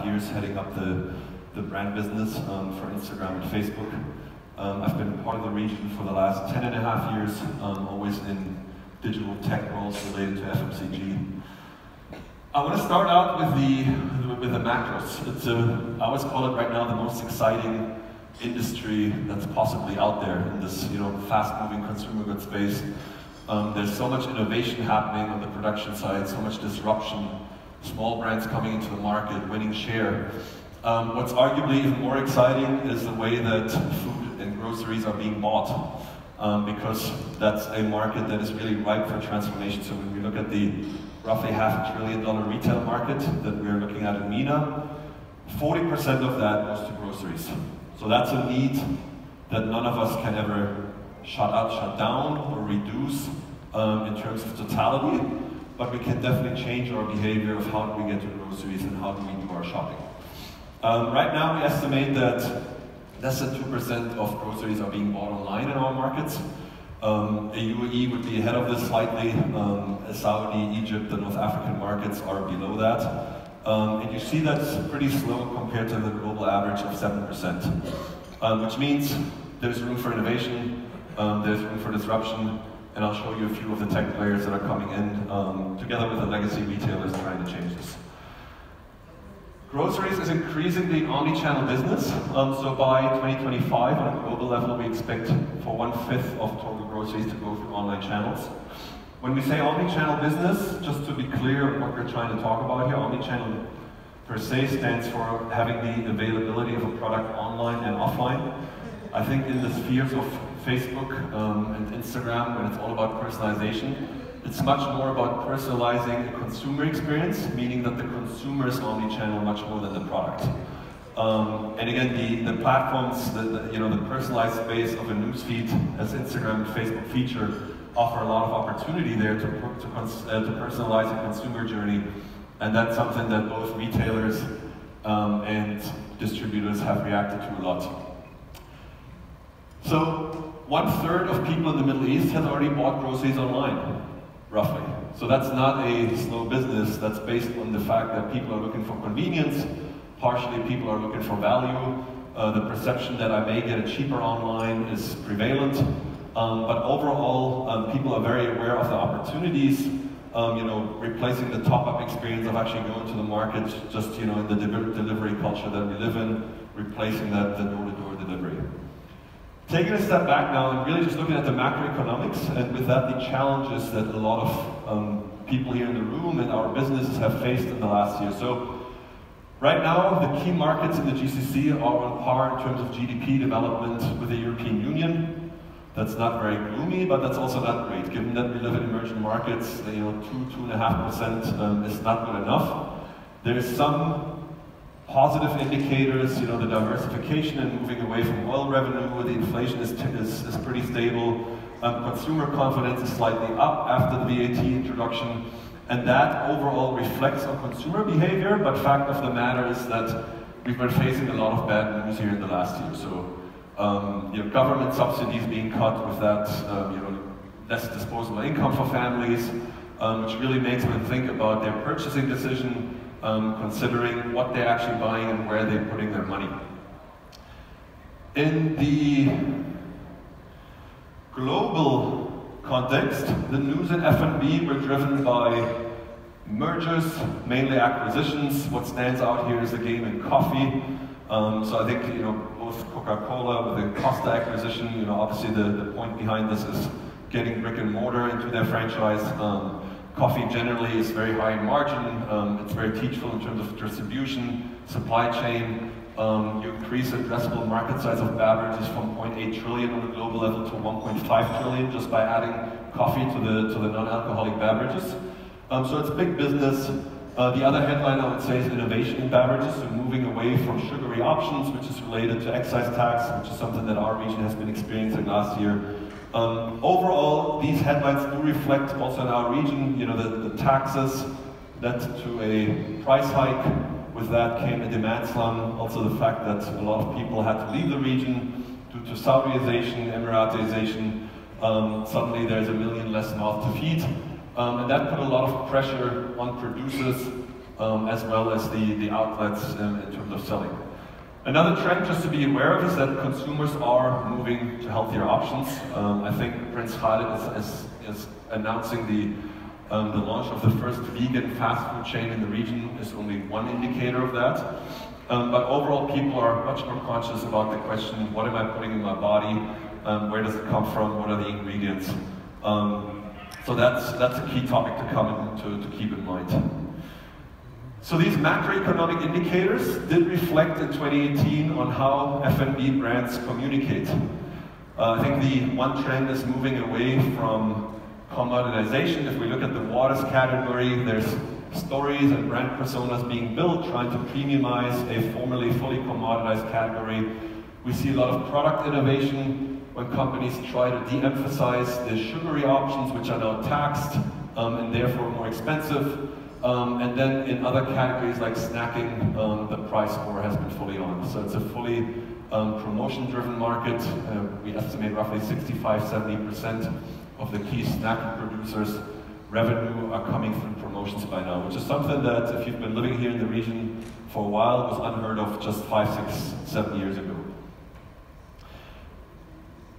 years heading up the brand business for Instagram and Facebook. I've been part of the region for the last 10.5 years, always in digital tech roles related to FMCG. I want to start out with the macros. It's I always call it right now the most exciting industry that's possibly out there in this fast-moving consumer goods space. There's so much innovation happening on the production side, so much disruption, small brands coming into the market, winning share. What's arguably even more exciting is the way that food and groceries are being bought, because that's a market that is really ripe for transformation. So when we look at the roughly $500 billion retail market that we're looking at in MENA, 40% of that goes to groceries. So that's a need that none of us can ever shut down or reduce in terms of totality, but we can definitely change our behavior of how do we get to groceries and how do we do our shopping. Right now we estimate that less than 2% of groceries are being bought online in our markets. The UAE would be ahead of this slightly. Saudi, Egypt, the North African markets are below that. And you see that's pretty slow compared to the global average of 7%, which means there's room for innovation, there's room for disruption, and I'll show you a few of the tech players that are coming in together with the legacy retailers trying to change this. Groceries is increasingly omni-channel business, so by 2025 on a global level we expect for 1/5 of total groceries to go through online channels. When we say omni-channel business, just to be clear what we're trying to talk about here, omni-channel per se stands for having the availability of a product online and offline. I think in the spheres of Facebook and Instagram, when it's all about personalization, it's much more about personalizing a consumer experience, meaning that the consumer is omni-channel much more than the product. And again, the platforms, the personalized space of a newsfeed as Instagram and Facebook feature offer a lot of opportunity there to personalize a consumer journey, and that's something that both retailers and distributors have reacted to a lot. So 1/3 of people in the Middle East have already bought groceries online, roughly. So that's not a slow business, that's based on the fact that people are looking for convenience, partially people are looking for value, the perception that I may get it cheaper online is prevalent, but overall people are very aware of the opportunities, replacing the top-up experience of actually going to the market just in the delivery culture that we live in, replacing that the door-to-door delivery. Taking a step back now and really just looking at the macroeconomics, and with that the challenges that a lot of people here in the room and our businesses have faced in the last year. So right now the key markets in the GCC are on par in terms of GDP development with the European Union. That's not very gloomy, but that's also not great. Given that we live in emerging markets, 2–2.5% is not good enough. There is some positive indicators, the diversification and moving away from oil revenue, the inflation is pretty stable. Consumer confidence is slightly up after the VAT introduction, and that overall reflects on consumer behavior, but fact of the matter is that we've been facing a lot of bad news here in the last year. So government subsidies being cut with that, less disposable income for families, which really makes them think about their purchasing decision, considering what they're actually buying and where they're putting their money. In the global context, the news in F&B were driven by mergers, mainly acquisitions. What stands out here is the game in coffee. So I think both Coca-Cola with the Costa acquisition, obviously the point behind this is getting brick and mortar into their franchise. Coffee generally is very high in margin, it's very teachable in terms of distribution, supply chain. You increase addressable market size of beverages from 0.8 trillion on a global level to 1.5 trillion just by adding coffee to the non-alcoholic beverages. So it's big business. The other headline I would say is innovation in beverages, so moving away from sugary options, which is related to excise tax, which is something that our region has been experiencing last year. Overall, these headlines do reflect also in our region, the taxes led to a price hike. With that came a demand slump, also the fact that a lot of people had to leave the region due to Saudiization, Emiratization. Suddenly there's 1 million less mouths to feed. And that put a lot of pressure on producers as well as the outlets in terms of selling. Another trend just to be aware of is that consumers are moving to healthier options. I think Prince Khalid is announcing the launch of the first vegan fast food chain in the region is only one indicator of that. But overall, people are much more conscious about the question, what am I putting in my body? Where does it come from? What are the ingredients? So that's a key topic to come to keep in mind. So these macroeconomic indicators did reflect in 2018 on how F&B brands communicate. I think the one trend is moving away from commoditization. If we look at the waters category, there's stories and brand personas being built, trying to premiumize a formerly fully commoditized category. We see a lot of product innovation when companies try to de-emphasize the sugary options, which are now taxed and therefore more expensive. And then in other categories like snacking, the price war has been fully on. So it's a fully promotion-driven market. We estimate roughly 65–70% of the key snack producers' revenue are coming from promotions by now, which is something that if you've been living here in the region for a while, was unheard of just 5, 6, 7 years ago.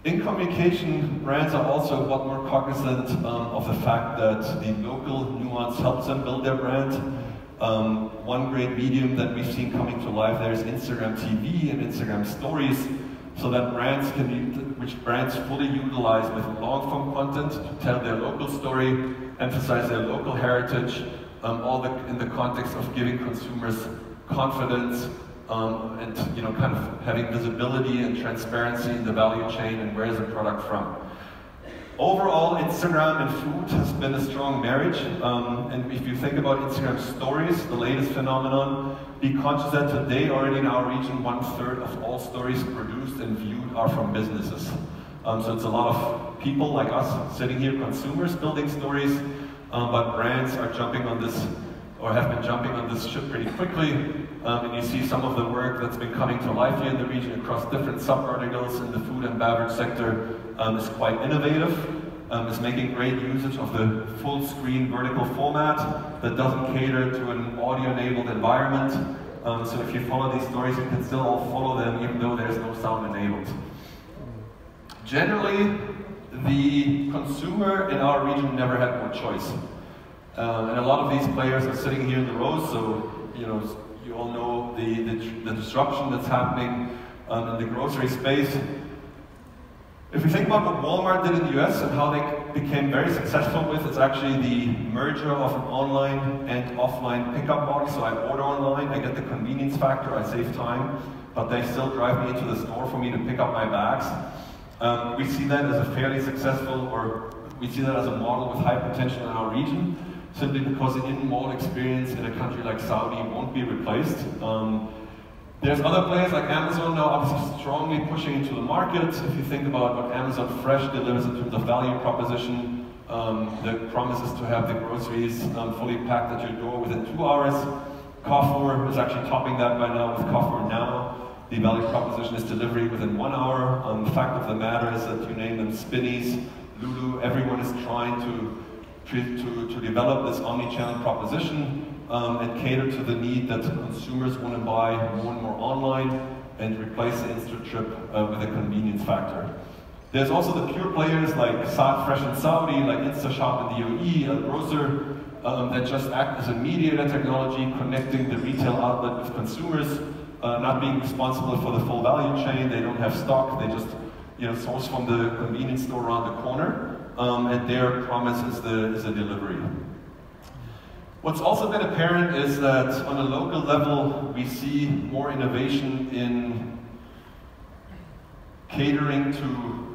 In communication, brands are also a lot more cognizant of the fact that the local nuance helps them build their brand. One great medium that we've seen coming to life there is Instagram TV and Instagram Stories, so that which brands fully utilize with long-form content to tell their local story, emphasize their local heritage, all in the context of giving consumers confidence and kind of having visibility and transparency in the value chain and where is the product from. Overall, Instagram and food has been a strong marriage, and if you think about Instagram Stories, the latest phenomenon, be conscious that today already in our region 1/3 of all stories produced and viewed are from businesses. So it's a lot of people like us sitting here, consumers, building stories, but brands are jumping on this, or have been jumping on this ship pretty quickly. And you see some of the work that's been coming to life here in the region across different sub-verticals in the food and beverage sector is quite innovative. Is making great usage of the full screen vertical format that doesn't cater to an audio-enabled environment. So if you follow these stories, you can still all follow them even though there's no sound enabled. Generally, the consumer in our region never had more choice. And a lot of these players are sitting here in the rows, so you all know the disruption that's happening in the grocery space. If we think about what Walmart did in the US and how they became very successful with, it's actually the merger of an online and offline pickup model. So I order online, I get the convenience factor, I save time, but they still drive me into the store for me to pick up my bags. We see that as a fairly successful, or we see that as a model with high potential in our region, simply because the in-mall experience in a country like Saudi won't be replaced. There's other players like Amazon now obviously strongly pushing into the market. If you think about what Amazon Fresh delivers in terms of value proposition, the promise is to have the groceries fully packed at your door within 2 hours. Carrefour is actually topping that by now with Carrefour Now. The value proposition is delivery within 1 hour. The fact of the matter is that you name them Spinneys, Lulu, everyone is trying to develop this omni-channel proposition and cater to the need that consumers want to buy more and more online and replace the instant trip with a convenience factor. There's also the pure players like Saad Fresh in Saudi, like InstaShop in the UAE, El Grocer, that just act as a mediator technology, connecting the retail outlet with consumers, not being responsible for the full value chain. They don't have stock, they just source from the convenience store around the corner, and their promise is the delivery. What's also been apparent is that on a local level, we see more innovation in catering to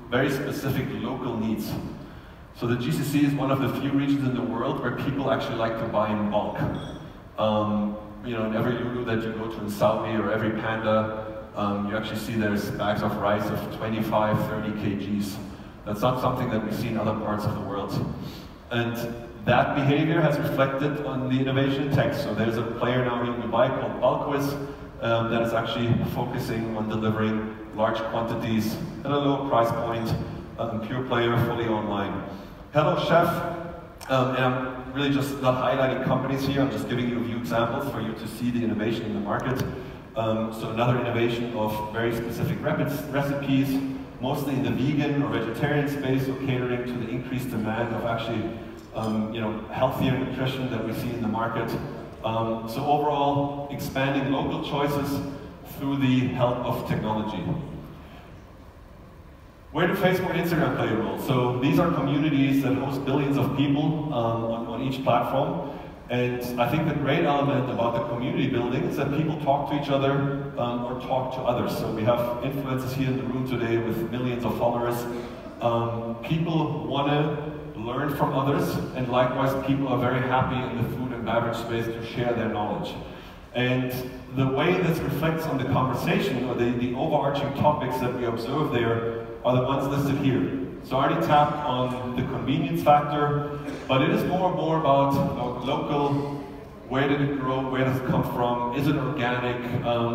very specific local needs. So the GCC is one of the few regions in the world where people actually like to buy in bulk. In every Lulu that you go to in Saudi or every Panda, you actually see there's bags of rice of 25, 30 kgs. That's not something that we see in other parts of the world. And that behavior has reflected on the innovation in tech. So there's a player now in Dubai called Bulkwiz that is actually focusing on delivering large quantities at a low price point, pure player, fully online. Hello Chef, and I'm really just not highlighting companies here, I'm just giving you a few examples for you to see the innovation in the market. So another innovation of very specific recipes, mostly in the vegan or vegetarian space, so catering to the increased demand of actually healthier nutrition that we see in the market. So overall, expanding local choices through the help of technology. Where do Facebook and Instagram play a role? So these are communities that host billions of people on each platform. And I think the great element about the community building is that people talk to each other or talk to others. So we have influencers here in the room today with millions of followers. People want to learn from others, and likewise people are very happy in the food and beverage space to share their knowledge. And the way this reflects on the conversation, or the overarching topics that we observe there, are the ones listed here. So I already tapped on the convenience factor, but it is more and more about local, where did it grow, where does it come from, is it organic,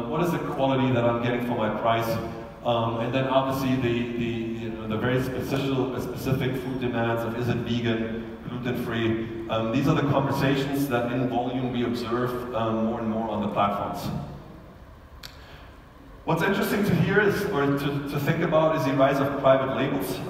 what is the quality that I'm getting for my price, and then obviously the very specific food demands of is it vegan, gluten-free. These are the conversations that in volume we observe more and more on the platforms. What's interesting to hear is, or to think about, is the rise of private labels.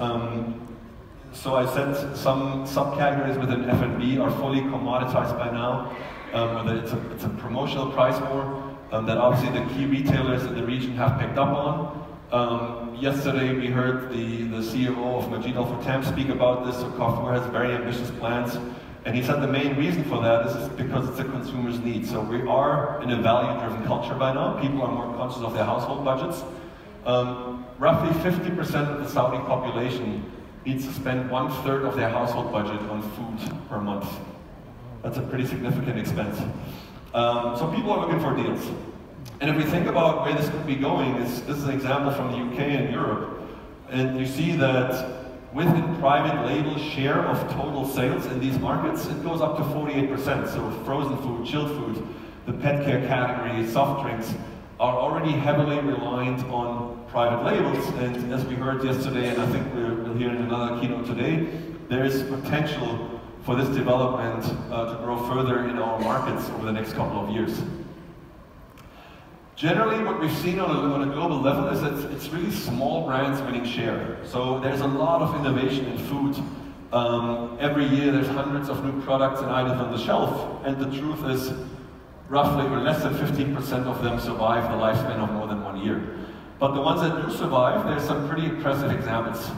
So I said some subcategories within F&B are fully commoditized by now, whether it's a promotional price war that obviously the key retailers in the region have picked up on. Yesterday we heard the CEO of Majid Al Futam speak about this, so Carrefour has very ambitious plans. And he said the main reason for that is because it's a consumer's need. So we are in a value-driven culture by now. People are more conscious of their household budgets. Roughly 50% of the Saudi population needs to spend 1/3 of their household budget on food per month. That's a pretty significant expense. So people are looking for deals. And if we think about where this could be going, this is an example from the UK and Europe. And you see that within private label share of total sales in these markets, it goes up to 48%. So frozen food, chilled food, the pet care category, soft drinks are already heavily reliant on private labels. And as we heard yesterday, and I think we'll hear in another keynote today, there is potential for this development to grow further in our markets over the next couple of years. Generally, what we've seen on a global level is that it's really small brands winning share. So there's a lot of innovation in food. Every year there's hundreds of new products and items on the shelf, and the truth is roughly or less than 15% of them survive the lifespan of more than 1 year. But the ones that do survive, there's some pretty impressive examples.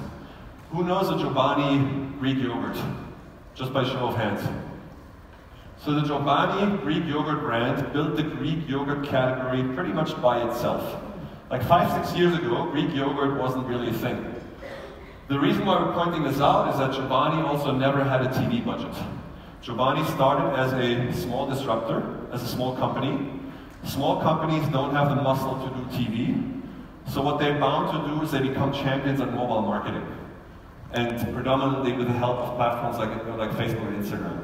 Who knows a Chobani Greek yogurt? Just by show of hands. So the Chobani Greek yogurt brand built the Greek yogurt category pretty much by itself. Like 5-6 years ago, Greek yogurt wasn't really a thing. The reason why we're pointing this out is that Chobani also never had a TV budget. Chobani started as a small disruptor, as a small company. Small companies don't have the muscle to do TV. So what they're bound to do is they become champions at mobile marketing. And predominantly with the help of platforms like Facebook and Instagram.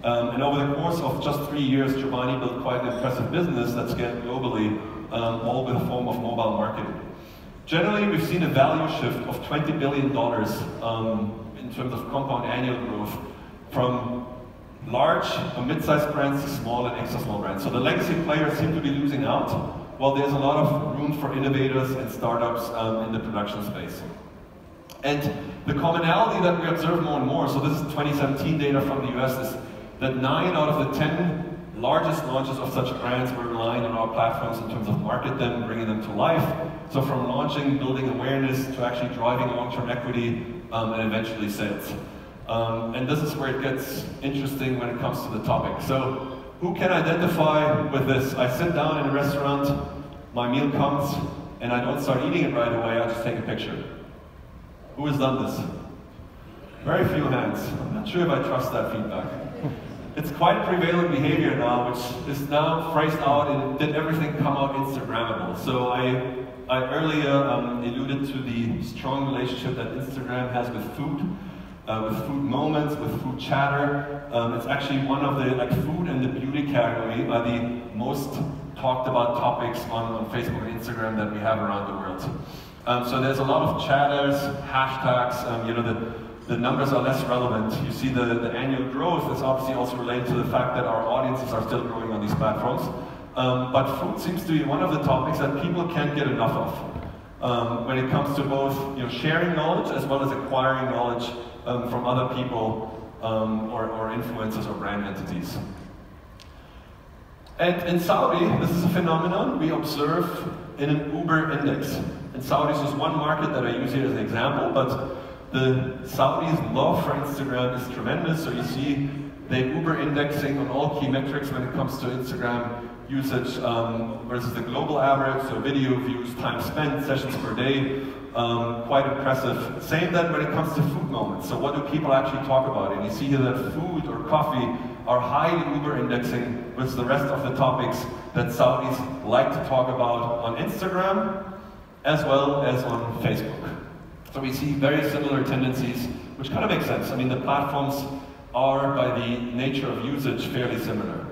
And over the course of just 3 years, Chobani built quite an impressive business that scaled globally, all with a form of mobile marketing. Generally, we've seen a value shift of $20 billion in terms of compound annual growth from large or mid-sized brands to small and extra small brands. So the legacy players seem to be losing out, while there's a lot of room for innovators and startups in the production space. And the commonality that we observe more and more, so this is 2017 data from the US, is that 9 out of the 10 largest launches of such brands were relying on our platforms in terms of market them, bringing them to life. So from launching, building awareness, to actually driving long-term equity, and eventually sales. And this is where it gets interesting when it comes to the topic. So who can identify with this? I sit down in a restaurant, my meal comes, and I don't start eating it right away, I just take a picture. Who has done this? Very few hands. I'm not sure if I trust that feedback. It's quite prevalent behavior now, which is now phrased out in did everything come out Instagrammable. So I earlier alluded to the strong relationship that Instagram has with food moments, with food chatter. It's actually one of the, food and the beauty category are the most talked about topics on Facebook and Instagram that we have around the world. So there's a lot of chatters, hashtags, the the numbers are less relevant. You see the annual growth is obviously also related to the fact that our audiences are still growing on these platforms. But food seems to be one of the topics that people can't get enough of when it comes to both sharing knowledge as well as acquiring knowledge from other people or influencers or brand entities. And in Saudi, this is a phenomenon we observe in an Uber index. And Saudi is just one market that I use here as an example, but the Saudis' love for Instagram is tremendous. So you see they Uber indexing on all key metrics when it comes to Instagram usage versus the global average, so video views, time spent, sessions per day, quite impressive. Same then when it comes to food moments. So what do people actually talk about? And you see here that food or coffee are highly Uber indexing with the rest of the topics that Saudis like to talk about on Instagram as well as on Facebook. So we see very similar tendencies, which kind of makes sense. I mean, the platforms are, by the nature of usage, fairly similar.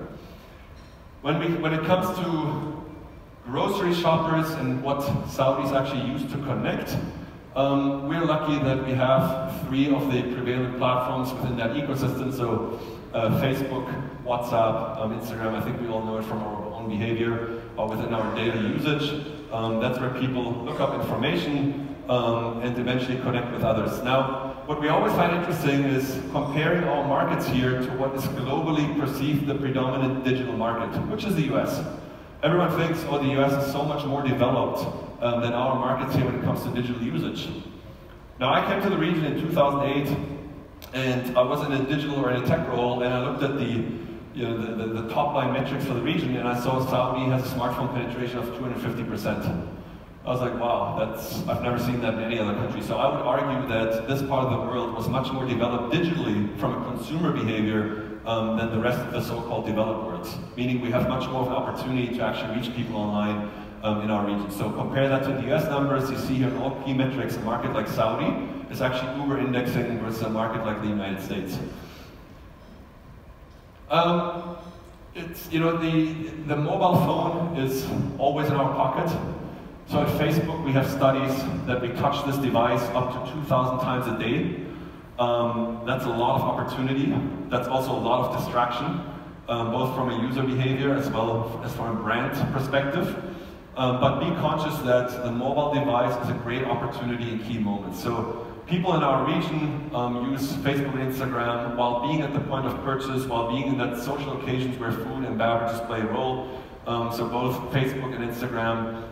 When it comes to grocery shoppers and what Saudis actually use to connect, we're lucky that we have 3 of the prevailing platforms within that ecosystem. So Facebook, WhatsApp, Instagram, I think we all know it from our own behavior within our daily usage. That's where people look up information and eventually connect with others. Now, what we always find interesting is comparing our markets here to what is globally perceived the predominant digital market, which is the US. Everyone thinks, oh, the US is so much more developed than our markets here when it comes to digital usage. Now, I came to the region in 2008, and I was in a digital or in a tech role, and I looked at the top line metrics for the region, and I saw Saudi has a smartphone penetration of 250%. I was like, wow, I've never seen that in any other country. So I would argue that this part of the world was much more developed digitally from a consumer behavior than the rest of the so-called developed world. Meaning we have much more of an opportunity to actually reach people online in our region. So compare that to the US numbers. You see here in all key metrics, a market like Saudi is actually Uber indexing versus a market like the United States. The mobile phone is always in our pocket. So at Facebook, we have studies that we touch this device up to 2,000 times a day. That's a lot of opportunity. That's also a lot of distraction, both from a user behavior as well as from a brand perspective. But be conscious that the mobile device is a great opportunity in key moments. So people in our region use Facebook and Instagram while being at the point of purchase, while being in that social occasions where food and beverages play a role. So both Facebook and Instagram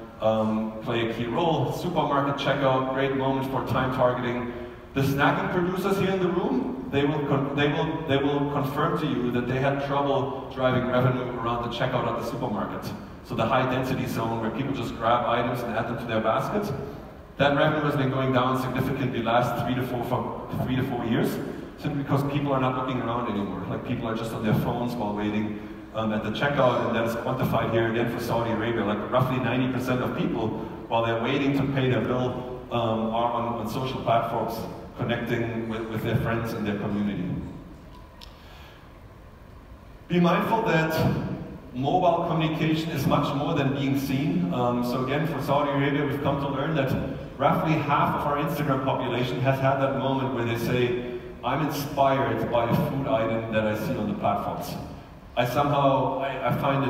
play a key role. Supermarket checkout, great moment for time targeting. The snacking producers here in the room, they will confirm to you that they had trouble driving revenue around the checkout at the supermarket. So the high density zone where people just grab items and add them to their basket, that revenue has been going down significantly the last 3 to 4 years, simply because people are not looking around anymore. Like people are just on their phones while waiting at the checkout, and that is quantified here again for Saudi Arabia. Like roughly 90% of people, while they're waiting to pay their bill, are on social platforms connecting with their friends and their community. Be mindful that mobile communication is much more than being seen. So again, for Saudi Arabia, we've come to learn that roughly half of our Instagram population has had that moment where they say, I'm inspired by a food item that I see on the platforms. I find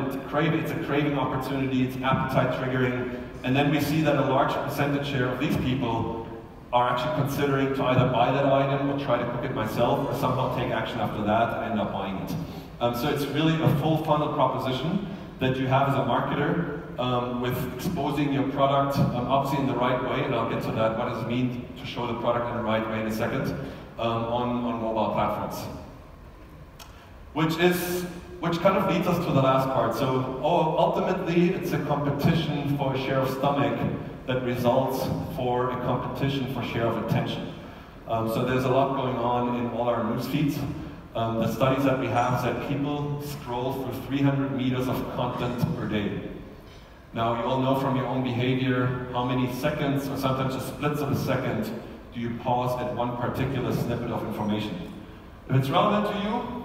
it's a craving opportunity, it's appetite triggering, and then we see that a large percentage share of these people are actually considering to either buy that item or try to cook it myself, or somehow take action after that and end up buying it. So it's really a full funnel proposition that you have as a marketer with exposing your product obviously in the right way, and I'll get to that, what does it mean to show the product in the right way in a second, on mobile platforms. Which kind of leads us to the last part. So ultimately, it's a competition for a share of stomach that results for a competition for share of attention. So there's a lot going on in all our news feeds. The studies that we have is that people scroll through 300 meters of content per day. Now, you all know from your own behavior how many seconds, or sometimes just splits of a second, do you pause at one particular snippet of information. If it's relevant to you,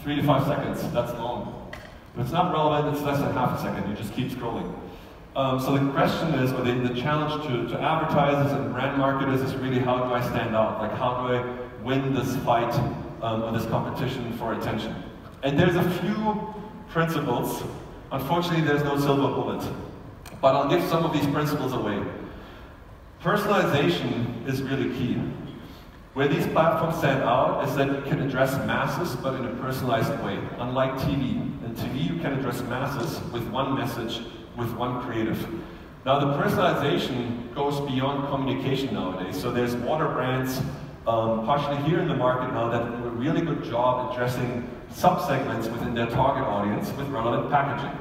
3 to 5 seconds, that's long. If it's not relevant, it's less than half a second, you just keep scrolling. So the question is, or the challenge to advertisers and brand marketers is really, how do I stand out? Like, how do I win this fight or this competition for attention. And there's a few principles. Unfortunately, there's no silver bullet. But I'll give some of these principles away. Personalization is really key. Where these platforms stand out is that you can address masses, but in a personalized way. Unlike TV. In TV, you can address masses with one message, with one creative. Now, the personalization goes beyond communication nowadays. So there's water brands, partially here in the market now, that do a really good job addressing sub-segments within their target audience with relevant packaging.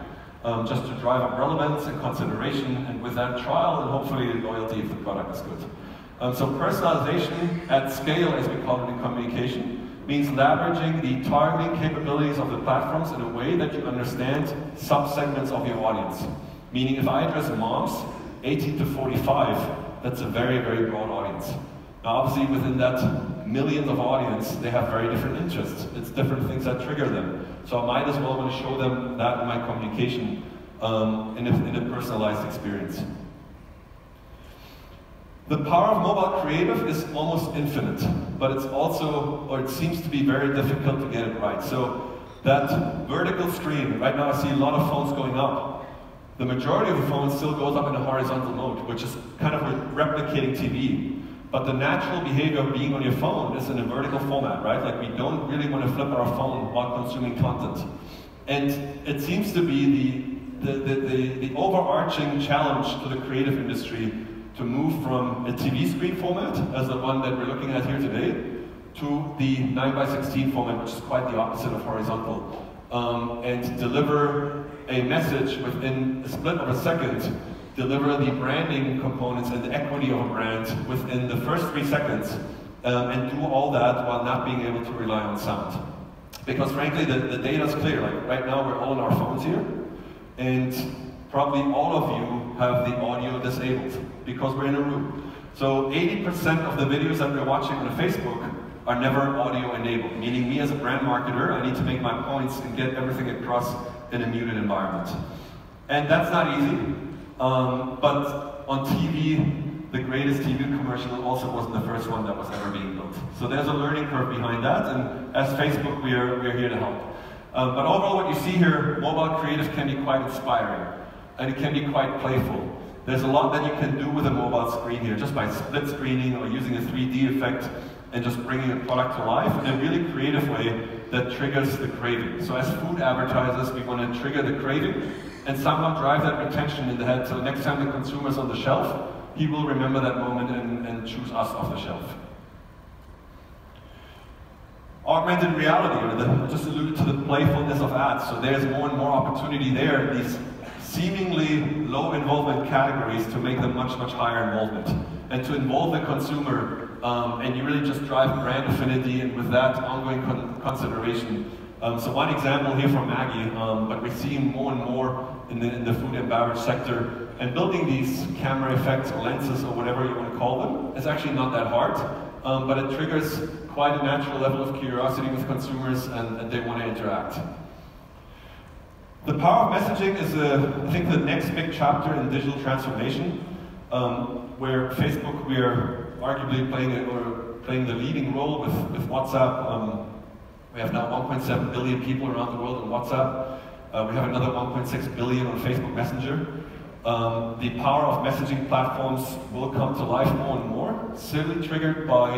Just to drive up relevance and consideration, and with that trial and hopefully loyalty if the product is good. So personalization at scale, as we call it in communication, means leveraging the targeting capabilities of the platforms in a way that you understand sub-segments of your audience. Meaning if I address moms, 18 to 45, that's a very, very broad audience. Now obviously within that millions of audience, they have very different interests. It's different things that trigger them. So I might as well want to show them that in my communication in a personalized experience. The power of mobile creative is almost infinite, but it's also, or it seems to be very difficult to get it right. So that vertical screen, right now I see a lot of phones going up. The majority of the phones still goes up in a horizontal mode, which is kind of replicating TV. But the natural behavior of being on your phone is in a vertical format, right? Like we don't really want to flip our phone while consuming content. And it seems to be the overarching challenge to the creative industry to move from a TV screen format, as the one that we're looking at here today, to the 9:16 format, which is quite the opposite of horizontal. And deliver a message within a split of a second, deliver the branding components and the equity of a brand within the first 3 seconds, and do all that while not being able to rely on sound. Because frankly, the data is clear. Like right now, we're all on our phones here, and probably all of you have the audio disabled because we're in a room. So 80% of the videos that we're watching on Facebook are never audio enabled, meaning me as a brand marketer, I need to make my points and get everything across in a muted environment. And that's not easy, but on TV, the greatest TV commercial also wasn't the first one that was ever being built. So there's a learning curve behind that, and as Facebook, we're here to help. But overall, what you see here, mobile creative can be quite inspiring, and it can be quite playful. There's a lot that you can do with a mobile screen here, just by split screening or using a 3D effect, and just bringing a product to life in a really creative way that triggers the craving. So as food advertisers, we want to trigger the craving and somehow drive that retention in the head, so next time the consumer's on the shelf, he will remember that moment and choose us off the shelf. Augmented reality, or I just alluded to the playfulness of ads, so there's more and more opportunity there, these seemingly low involvement categories, to make them much, much higher involvement, and to involve the consumer. And you really just drive brand affinity, and with that, ongoing consideration. So one example here from Maggie, but we're seeing more and more in the food and beverage sector, and building these camera effects or lenses or whatever you want to call them is actually not that hard, but it triggers quite a natural level of curiosity with consumers, and they want to interact. The power of messaging is, I think, the next big chapter in digital transformation, where Facebook, we are arguably playing the leading role with WhatsApp. We have now 1.7 billion people around the world on WhatsApp. We have another 1.6 billion on Facebook Messenger. The power of messaging platforms will come to life more and more, simply triggered by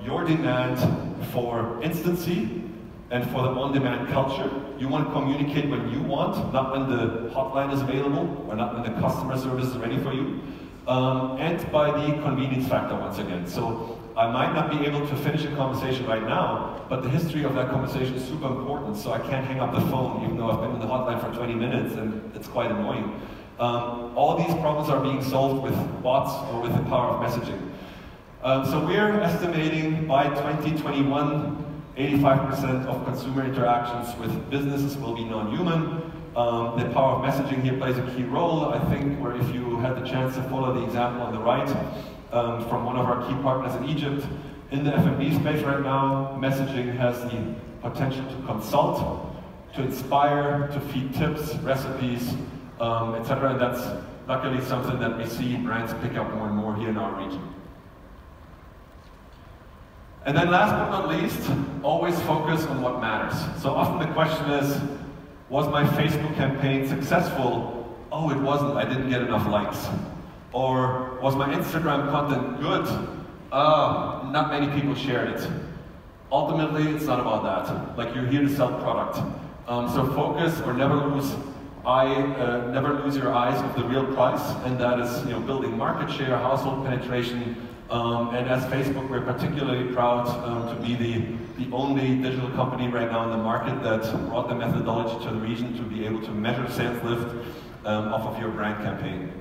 your demand for instancy and for the on-demand culture. You want to communicate when you want, not when the hotline is available or not when the customer service is ready for you. And by the convenience factor once again. So I might not be able to finish a conversation right now, but the history of that conversation is super important, so I can't hang up the phone even though I've been in the hotline for 20 minutes and it's quite annoying. All these problems are being solved with bots or with the power of messaging. So we're estimating by 2021, 85% of consumer interactions with businesses will be non-human. The power of messaging here plays a key role, I think, or if you had the chance to follow the example on the right from one of our key partners in Egypt. In the F&B space right now, messaging has the potential to consult, to inspire, to feed tips, recipes, etc. And that's luckily something that we see brands pick up more and more here in our region. And then last but not least, always focus on what matters. So often the question is, was my Facebook campaign successful? Oh, it wasn't, I didn't get enough likes. Or was my Instagram content good? Not many people shared it. Ultimately, it's not about that. Like, you're here to sell product. So focus or never lose your eyes of the real price, and that is, building market share, household penetration. And as Facebook, we're particularly proud to be the only digital company right now in the market that brought the methodology to the region to be able to measure sales lift off of your brand campaign.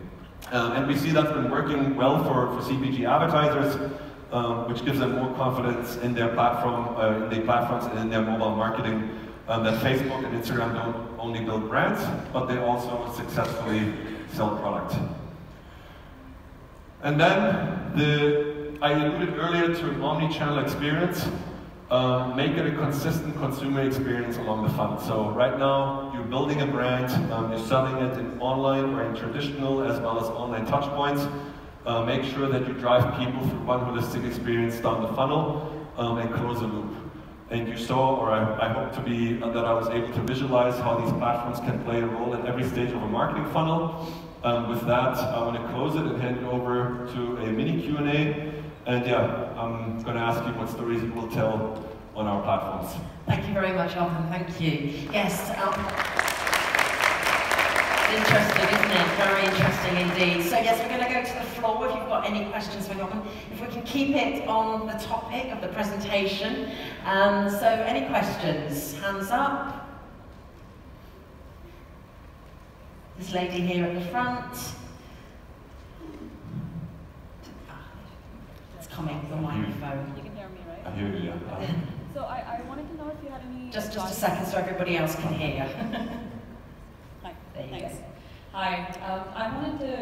And we see that's been working well for CPG advertisers, which gives them more confidence in their platform, platforms and in their mobile marketing, that Facebook and Instagram don't only build brands, but they also successfully sell product. And then I alluded earlier to an omni-channel experience. Make it a consistent consumer experience along the funnel. So right now, you're building a brand, you're selling it in online or in traditional as well as online touch points. Make sure that you drive people through one holistic experience down the funnel and close the loop. And you saw, or I hope to be, that I was able to visualize how these platforms can play a role at every stage of a marketing funnel. With that, I want to close it and hand it over to a mini Q&A. And yeah, I'm going to ask you what stories you will tell on our platforms. Thank you very much, Jochen. Thank you. Yes, interesting, isn't it? Very interesting indeed. So yes, we're going to go to the floor if you've got any questions for Jochen. If we can keep it on the topic of the presentation. So any questions? Hands up. This lady here at the front. It's coming, the microphone. You can hear me, right? I hear you, yeah. So I wanted to know if you had any... Just a second so everybody else can hear you. Hi. There you Thanks. go. Hi. I wanted to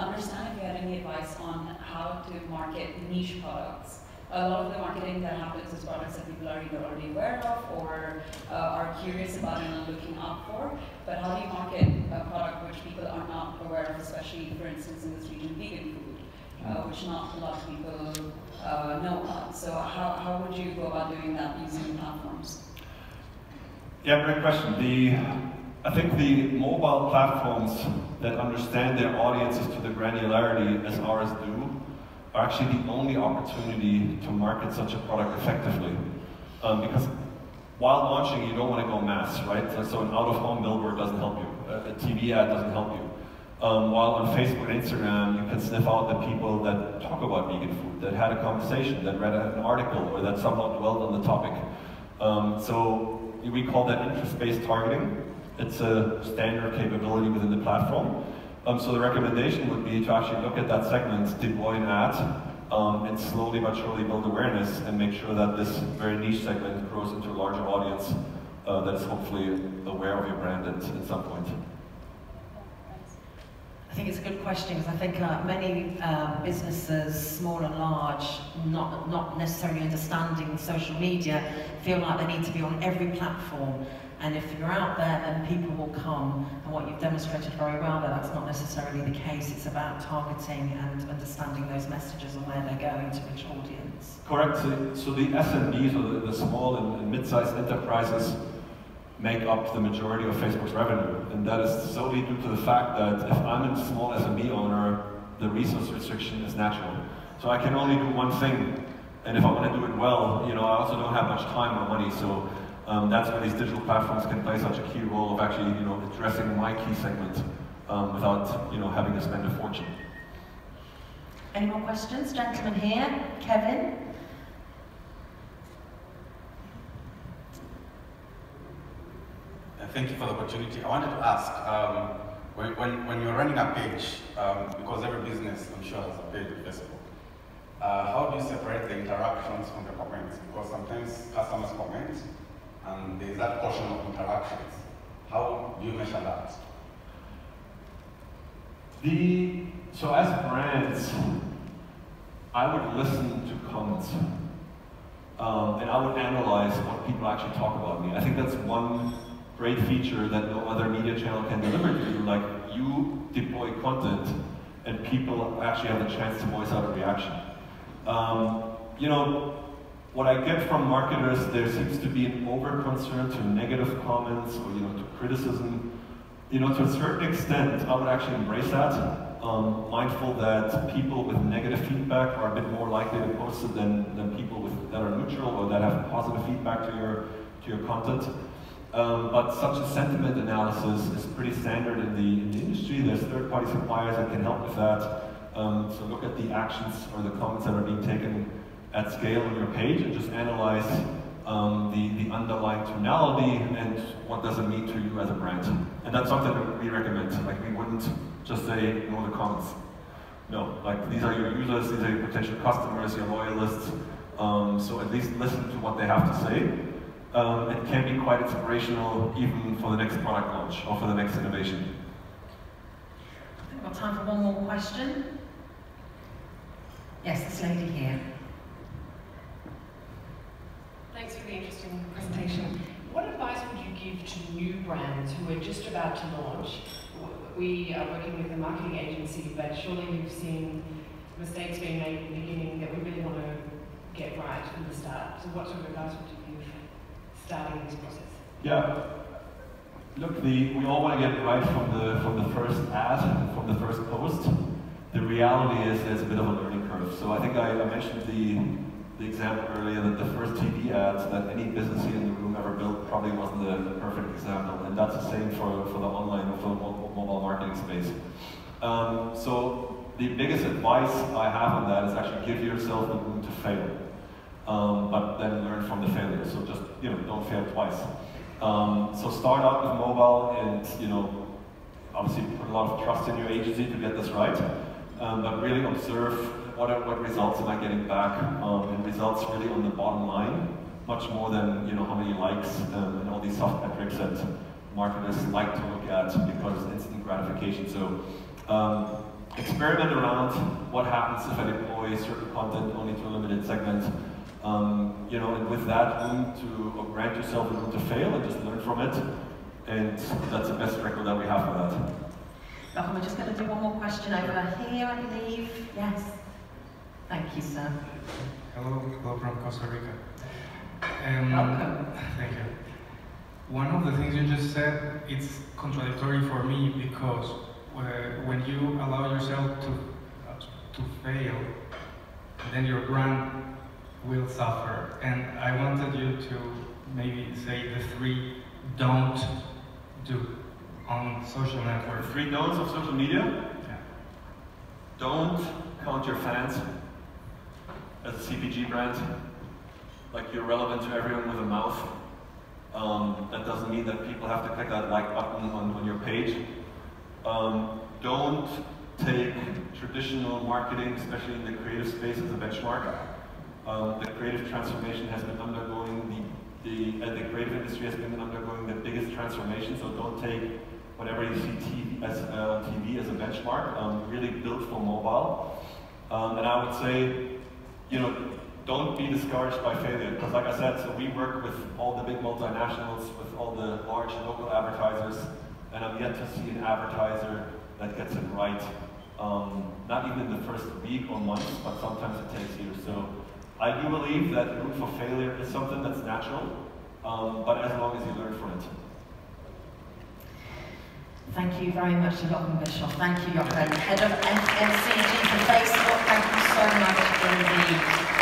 understand if you had any advice on how to market niche products. A lot of the marketing that happens is products that people are either already aware of or are curious about and are looking out for. But how do you market a product which people are not aware of, especially, for instance, in this region, vegan food, which not a lot of people know about. So how would you go about doing that using platforms? Yeah, great question. I think the mobile platforms that understand their audiences to the granularity as ours do are actually the only opportunity to market such a product effectively. Because while launching, you don't want to go mass, right? So an out-of-home billboard doesn't help you. A TV ad doesn't help you. While on Facebook and Instagram, you can sniff out the people that talk about vegan food, that had a conversation, that read an article, or that somehow dwelled on the topic. So we call that interest-based targeting. It's a standard capability within the platform. So the recommendation would be to actually look at that segment, deploy an ad, and slowly but surely build awareness and make sure that this very niche segment grows into a larger audience that is hopefully aware of your brand at some point. I think it's a good question because I think many businesses, small and large, not necessarily understanding social media, feel like they need to be on every platform. And if you're out there, then people will come. And what you've demonstrated very well, that that's not necessarily the case. It's about targeting and understanding those messages and where they're going to which audience. Correct. So the SMBs, or the small and mid-sized enterprises, make up the majority of Facebook's revenue. And that is solely due to the fact that if I'm a small SMB owner, the resource restriction is natural. So I can only do one thing. And if I want to do it well, I also don't have much time or money. So that's where these digital platforms can play such a key role of actually, addressing my key segment without, having to spend a fortune. Any more questions? Gentleman here, Kevin. Thank you for the opportunity. I wanted to ask, when you're running a page, because every business, I'm sure, has a page on Facebook, how do you separate the interactions from the comments? Because sometimes customers comment, and there's that portion of interactions. How do you measure that? So as brands, I would listen to comments. And I would analyze what people actually talk about me. I think that's one great feature that no other media channel can deliver to you. Like, you deploy content, and people actually have the chance to voice out a reaction. what I get from marketers, there seems to be an over-concern to negative comments or to criticism. To a certain extent, I would actually embrace that. Mindful that people with negative feedback are a bit more likely to post it than people that are neutral or that have positive feedback to your content. But such a sentiment analysis is pretty standard in the industry. There's third-party suppliers that can help with that. So look at the actions or the comments that are being taken at scale on your page and just analyze the underlying tonality and what does it mean to you as a brand. And that's something that we recommend. Like, we wouldn't just say ignore the comments. No, like, these are your users, these are your potential customers, your loyalists. So at least listen to what they have to say. It can be quite inspirational even for the next product launch or for the next innovation. We've got time for one more question. Yes, this lady here. Thanks for the interesting presentation. What advice would you give to new brands who are just about to launch? We are working with a marketing agency, but surely you've seen mistakes being made in the beginning that we really want to get right from the start. So what sort of advice would you give starting this process? Yeah. Look, we all want to get it right from the first ad, from the first post. The reality is there's a bit of a learning curve. So I think I mentioned the example earlier that the first TV ads that any business here in the room ever built probably wasn't the perfect example, and that's the same for the online or for the mobile marketing space. So the biggest advice I have on that is actually give yourself the room to fail, but then learn from the failure. So just don't fail twice. So start out with mobile, and obviously put a lot of trust in your agency to get this right, but really observe. What results am I getting back? And results really on the bottom line, much more than how many likes and all these soft metrics that marketers like to look at because it's instant gratification. So experiment around what happens if I deploy certain content only to a limited segment. And with that room to grant yourself the room to fail and just learn from it. And that's the best record that we have for that. Jochen, we're just going to do one more question over here, I believe. Yes. Thank you, sir. Hello from Costa Rica. Welcome. Thank you. One of the things you just said, it's contradictory for me because when you allow yourself to fail, then your brand will suffer. And I wanted you to maybe say the 3 don't do on social networks. 3 don'ts of social media? Yeah. Don't count your fans. As a CPG brand, like, you're relevant to everyone with a mouth. That doesn't mean that people have to click that like button on your page. Don't take traditional marketing, especially in the creative space, as a benchmark. The creative transformation has been undergoing, the creative industry has been undergoing the biggest transformation, so don't take whatever you see TV as a benchmark. Really build for mobile. And I would say, don't be discouraged by failure, because like I said, so we work with all the big multinationals, with all the large local advertisers, and I'm yet to see an advertiser that gets it right. Not even in the first week or month, but sometimes it takes years. So I do believe that room for failure is something that's natural, but as long as you learn from it. Thank you very much to Jochen Bischoff. Thank you, Jochen, head of FMCG for Facebook. Thank you so much, indeed.